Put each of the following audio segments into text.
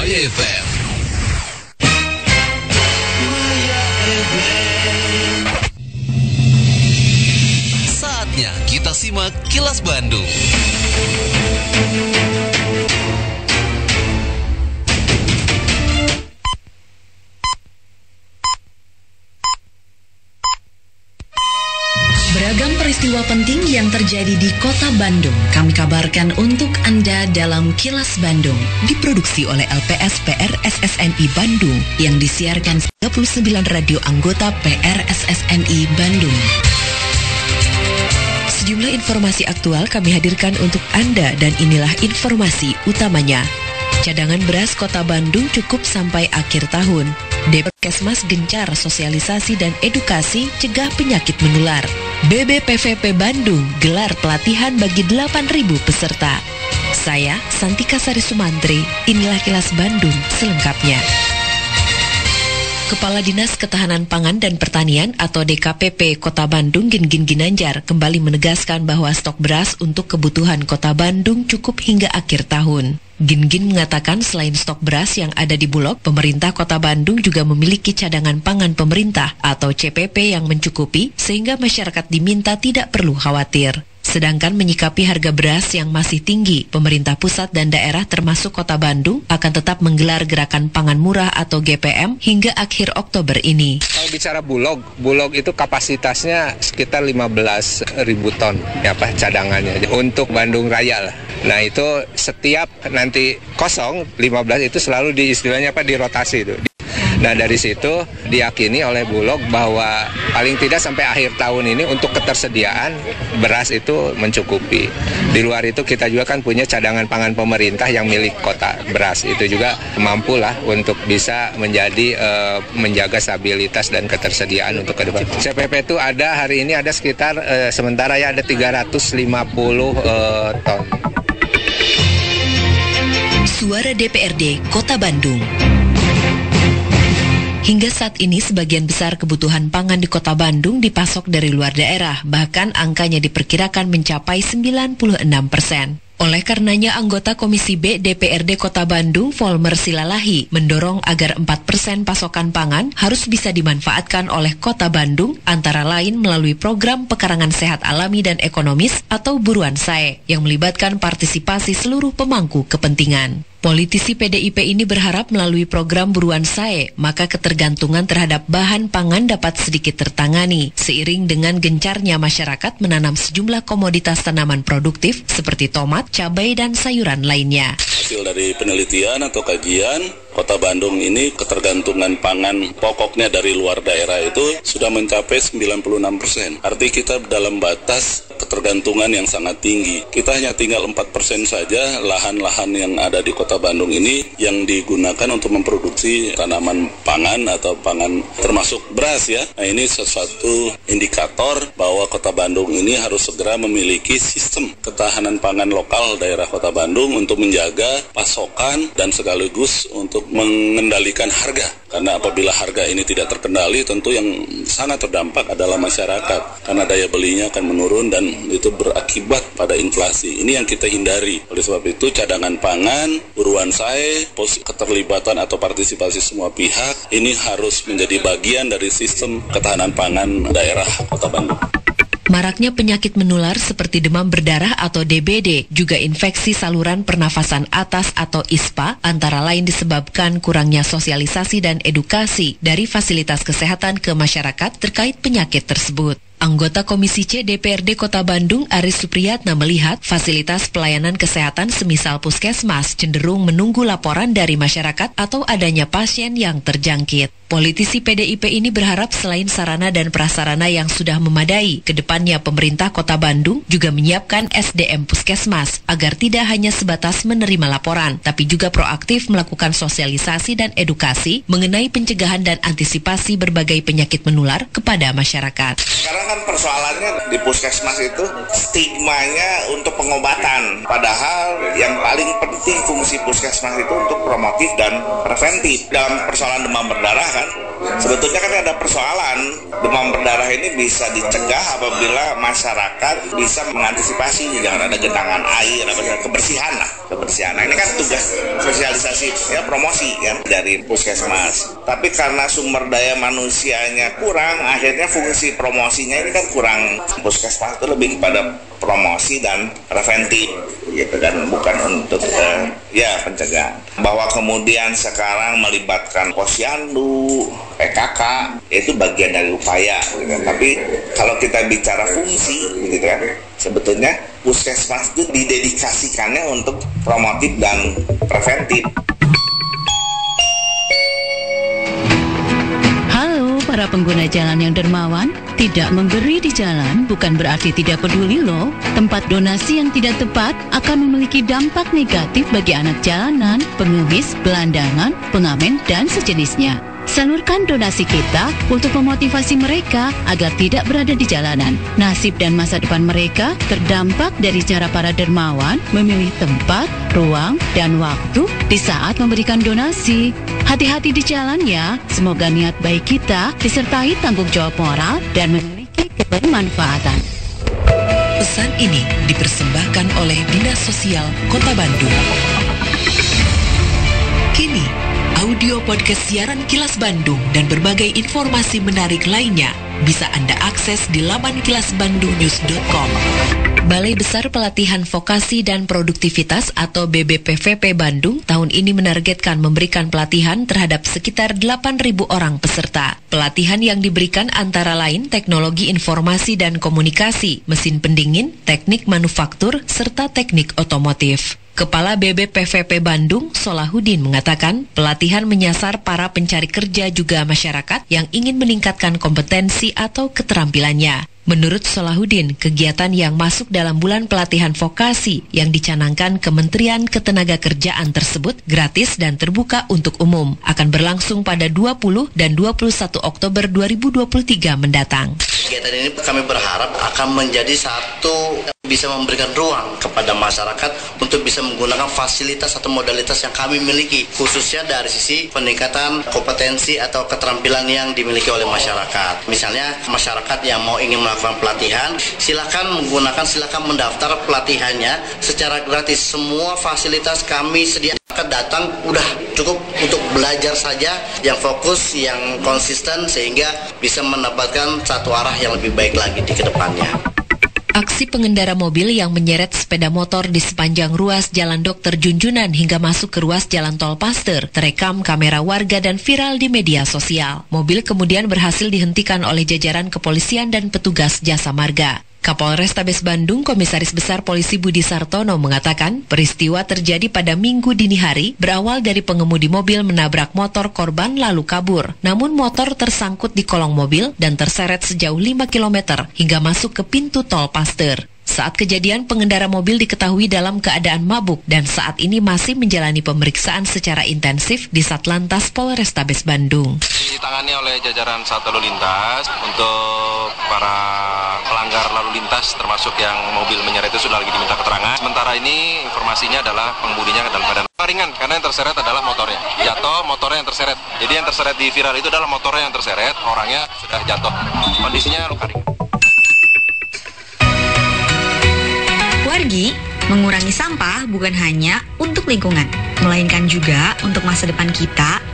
Buaya FM. Saatnya kita simak Kilas Bandung. Beragam peristiwa penting yang terjadi di Kota Bandung kami kabarkan untuk Anda dalam Kilas Bandung, diproduksi oleh LPSPR SSNI Bandung yang disiarkan 39 radio anggota PRSSNI Bandung. Sejumlah informasi aktual kami hadirkan untuk Anda dan inilah informasi utamanya. Cadangan beras Kota Bandung cukup sampai akhir tahun. Depkesmas gencar sosialisasi dan edukasi cegah penyakit menular. BBPVP Bandung gelar pelatihan bagi 8.000 peserta. Saya, Santika Sari Sumantri, inilah Kilas Bandung selengkapnya. Kepala Dinas Ketahanan Pangan dan Pertanian atau DKPP Kota Bandung Gingin Ginanjar kembali menegaskan bahwa stok beras untuk kebutuhan Kota Bandung cukup hingga akhir tahun. Gingin mengatakan selain stok beras yang ada di Bulog, pemerintah Kota Bandung juga memiliki cadangan pangan pemerintah atau CPP yang mencukupi sehingga masyarakat diminta tidak perlu khawatir. Sedangkan menyikapi harga beras yang masih tinggi, pemerintah pusat dan daerah termasuk Kota Bandung akan tetap menggelar gerakan pangan murah atau GPM hingga akhir Oktober ini. Kalau bicara Bulog itu kapasitasnya sekitar 15.000 ton cadangannya untuk Bandung Raya lah. Nah itu setiap nanti kosong 15 itu selalu dirotasi itu. Nah dari situ diyakini oleh Bulog bahwa paling tidak sampai akhir tahun ini untuk ketersediaan beras itu mencukupi. Di luar itu kita juga kan punya cadangan pangan pemerintah yang milik kota beras. Itu juga mampu lah untuk bisa menjaga stabilitas dan ketersediaan untuk ke depan. CPP itu ada hari ini ada sekitar sementara ya ada 350 ton. Suara DPRD Kota Bandung. Hingga saat ini sebagian besar kebutuhan pangan di Kota Bandung dipasok dari luar daerah, bahkan angkanya diperkirakan mencapai 96%. Oleh karenanya anggota Komisi B DPRD Kota Bandung Volmer Silalahi mendorong agar 4% pasokan pangan harus bisa dimanfaatkan oleh Kota Bandung antara lain melalui program pekarangan sehat alami dan ekonomis atau buruan SAE yang melibatkan partisipasi seluruh pemangku kepentingan. Politisi PDIP ini berharap melalui program buruan SAE, maka ketergantungan terhadap bahan pangan dapat sedikit tertangani, seiring dengan gencarnya masyarakat menanam sejumlah komoditas tanaman produktif seperti tomat, cabai, dan sayuran lainnya. Hasil dari penelitian atau kajian, Kota Bandung ini ketergantungan pangan pokoknya dari luar daerah itu sudah mencapai 96%. Artinya kita dalam batas ketergantungan yang sangat tinggi. Kita hanya tinggal 4% saja lahan-lahan yang ada di Kota Bandung ini yang digunakan untuk memproduksi tanaman pangan atau pangan termasuk beras ya. Nah ini sesuatu indikator bahwa Kota Bandung ini harus segera memiliki sistem ketahanan pangan lokal daerah Kota Bandung untuk menjaga pasokan dan sekaligus untuk mengendalikan harga. Karena apabila harga ini tidak terkendali, tentu yang sangat terdampak adalah masyarakat. Karena daya belinya akan menurun dan itu berakibat pada inflasi. Ini yang kita hindari. Oleh sebab itu cadangan pangan, buruan SAE, keterlibatan atau partisipasi semua pihak, ini harus menjadi bagian dari sistem ketahanan pangan daerah Kota Bandung. Maraknya penyakit menular seperti demam berdarah atau DBD, juga infeksi saluran pernafasan atas atau ISPA, antara lain disebabkan kurangnya sosialisasi dan edukasi dari fasilitas kesehatan ke masyarakat terkait penyakit tersebut. Anggota Komisi C DPRD Kota Bandung Aris Supriyatna melihat fasilitas pelayanan kesehatan semisal puskesmas cenderung menunggu laporan dari masyarakat atau adanya pasien yang terjangkit. Politisi PDIP ini berharap selain sarana dan prasarana yang sudah memadai, kedepannya pemerintah Kota Bandung juga menyiapkan SDM puskesmas agar tidak hanya sebatas menerima laporan, tapi juga proaktif melakukan sosialisasi dan edukasi mengenai pencegahan dan antisipasi berbagai penyakit menular kepada masyarakat. Sekarang kan persoalannya di puskesmas itu stigmanya untuk pengobatan. Padahal yang paling penting fungsi puskesmas itu untuk promotif dan preventif. Dalam persoalan demam berdarah kan, sebetulnya kan ada persoalan demam berdarah ini bisa dicegah apabila masyarakat bisa mengantisipasi, jangan ada genangan air, kebersihan. Nah ini kan tugas sosialisasi, ya promosi kan dari puskesmas. Tapi karena sumber daya manusianya kurang, akhirnya fungsi promosinya ini kan kurang. Puskesmas itu lebih kepada promosi dan preventif, gitu kan, bukan untuk pencegahan. Bahwa kemudian sekarang melibatkan posyandu, PKK, itu bagian dari upaya, gitu kan. Tapi kalau kita bicara fungsi, gitu kan, sebetulnya puskesmas itu didedikasikannya untuk promotif dan preventif. Para pengguna jalan yang dermawan, tidak memberi di jalan bukan berarti tidak peduli loh. Tempat donasi yang tidak tepat akan memiliki dampak negatif bagi anak jalanan, pengemis, gelandangan, pengamen, dan sejenisnya. Salurkan donasi kita untuk memotivasi mereka agar tidak berada di jalanan. Nasib dan masa depan mereka terdampak dari cara para dermawan memilih tempat, ruang, dan waktu di saat memberikan donasi. Hati-hati di jalan ya, semoga niat baik kita disertai tanggung jawab moral dan memiliki kebermanfaatan. Pesan ini dipersembahkan oleh Dinas Sosial Kota Bandung. Kini, audio podcast siaran Kilas Bandung dan berbagai informasi menarik lainnya bisa Anda akses di laman kilasbandungnews.com. Balai Besar Pelatihan Vokasi dan Produktivitas atau BBPVP Bandung tahun ini menargetkan memberikan pelatihan terhadap sekitar 8.000 orang peserta. Pelatihan yang diberikan antara lain teknologi informasi dan komunikasi, mesin pendingin, teknik manufaktur, serta teknik otomotif. Kepala BBPVP Bandung, Solahuddin, mengatakan pelatihan menyasar para pencari kerja juga masyarakat yang ingin meningkatkan kompetensi atau keterampilannya. Menurut Solahuddin, kegiatan yang masuk dalam bulan pelatihan vokasi yang dicanangkan Kementerian Ketenagakerjaan tersebut gratis dan terbuka untuk umum, akan berlangsung pada 20 dan 21 Oktober 2023 mendatang. Kegiatan ini kami berharap akan menjadi satu bisa memberikan ruang kepada masyarakat untuk bisa menggunakan fasilitas atau modalitas yang kami miliki, khususnya dari sisi peningkatan kompetensi atau keterampilan yang dimiliki oleh masyarakat. Misalnya masyarakat yang ingin melakukan pelatihan, silakan mendaftar pelatihannya secara gratis. Semua fasilitas kami sediakan, datang udah cukup untuk belajar saja, yang fokus, yang konsisten, sehingga bisa mendapatkan satu arah yang lebih baik lagi di kedepannya. Aksi pengendara mobil yang menyeret sepeda motor di sepanjang ruas Jalan Dr. Junjunan hingga masuk ke ruas Jalan Tol Paster terekam kamera warga dan viral di media sosial. Mobil kemudian berhasil dihentikan oleh jajaran kepolisian dan petugas jasa marga. Kapolrestabes Bandung, Komisaris Besar Polisi Budi Sartono mengatakan peristiwa terjadi pada Minggu dini hari berawal dari pengemudi mobil menabrak motor korban lalu kabur. Namun motor tersangkut di kolong mobil dan terseret sejauh 5 km hingga masuk ke pintu tol Paster. Saat kejadian, pengendara mobil diketahui dalam keadaan mabuk dan saat ini masih menjalani pemeriksaan secara intensif di Satlantas Polrestabes Bandung. Ditangani oleh jajaran Sat Lalu Lintas untuk para pelanggar lalu lintas termasuk yang mobil menyeret itu sudah lagi diminta keterangan. Sementara ini informasinya adalah pengemudinya dalam keadaan ringan karena yang terseret adalah motornya. Jatuh, motornya yang terseret. Jadi yang terseret di viral itu adalah motornya yang terseret, orangnya sudah jatuh. Kondisinya luka ringan. Wargi, mengurangi sampah bukan hanya untuk lingkungan, melainkan juga untuk masa depan kita.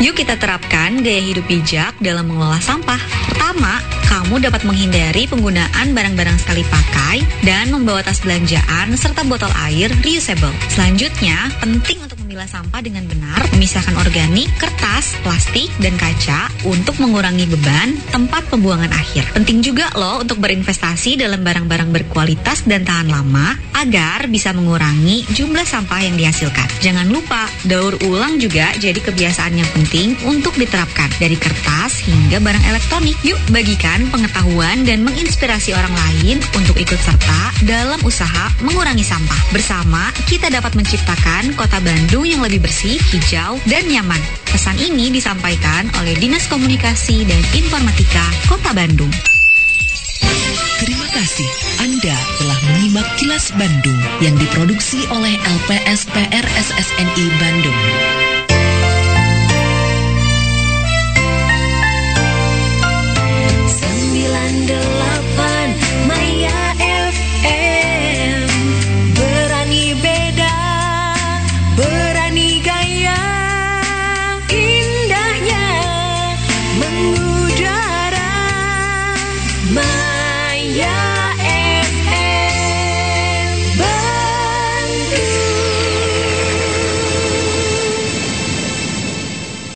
Yuk kita terapkan gaya hidup bijak dalam mengelola sampah. Pertama, kamu dapat menghindari penggunaan barang-barang sekali pakai dan membawa tas belanjaan serta botol air reusable. Selanjutnya, penting untuk memilah sampah dengan benar, memisahkan organik, kertas, plastik, dan kaca untuk mengurangi beban tempat pembuangan akhir. Penting juga loh untuk berinvestasi dalam barang-barang berkualitas dan tahan lama agar bisa mengurangi jumlah sampah yang dihasilkan. Jangan lupa, daur ulang juga jadi kebiasaan yang penting untuk diterapkan dari kertas hingga barang elektronik. Yuk bagikan pengetahuan dan menginspirasi orang lain untuk ikut serta dalam usaha mengurangi sampah. Bersama kita dapat menciptakan kota Bandung yang lebih bersih, hijau, dan nyaman. Pesan ini disampaikan oleh Dinas Komunikasi dan Informatika Kota Bandung. kasih, Anda telah menyimak Kilas Bandung yang diproduksi oleh LPSPR SSNI Bandung. Maya FM, berani beda, berani gaya, indahnya mengubah.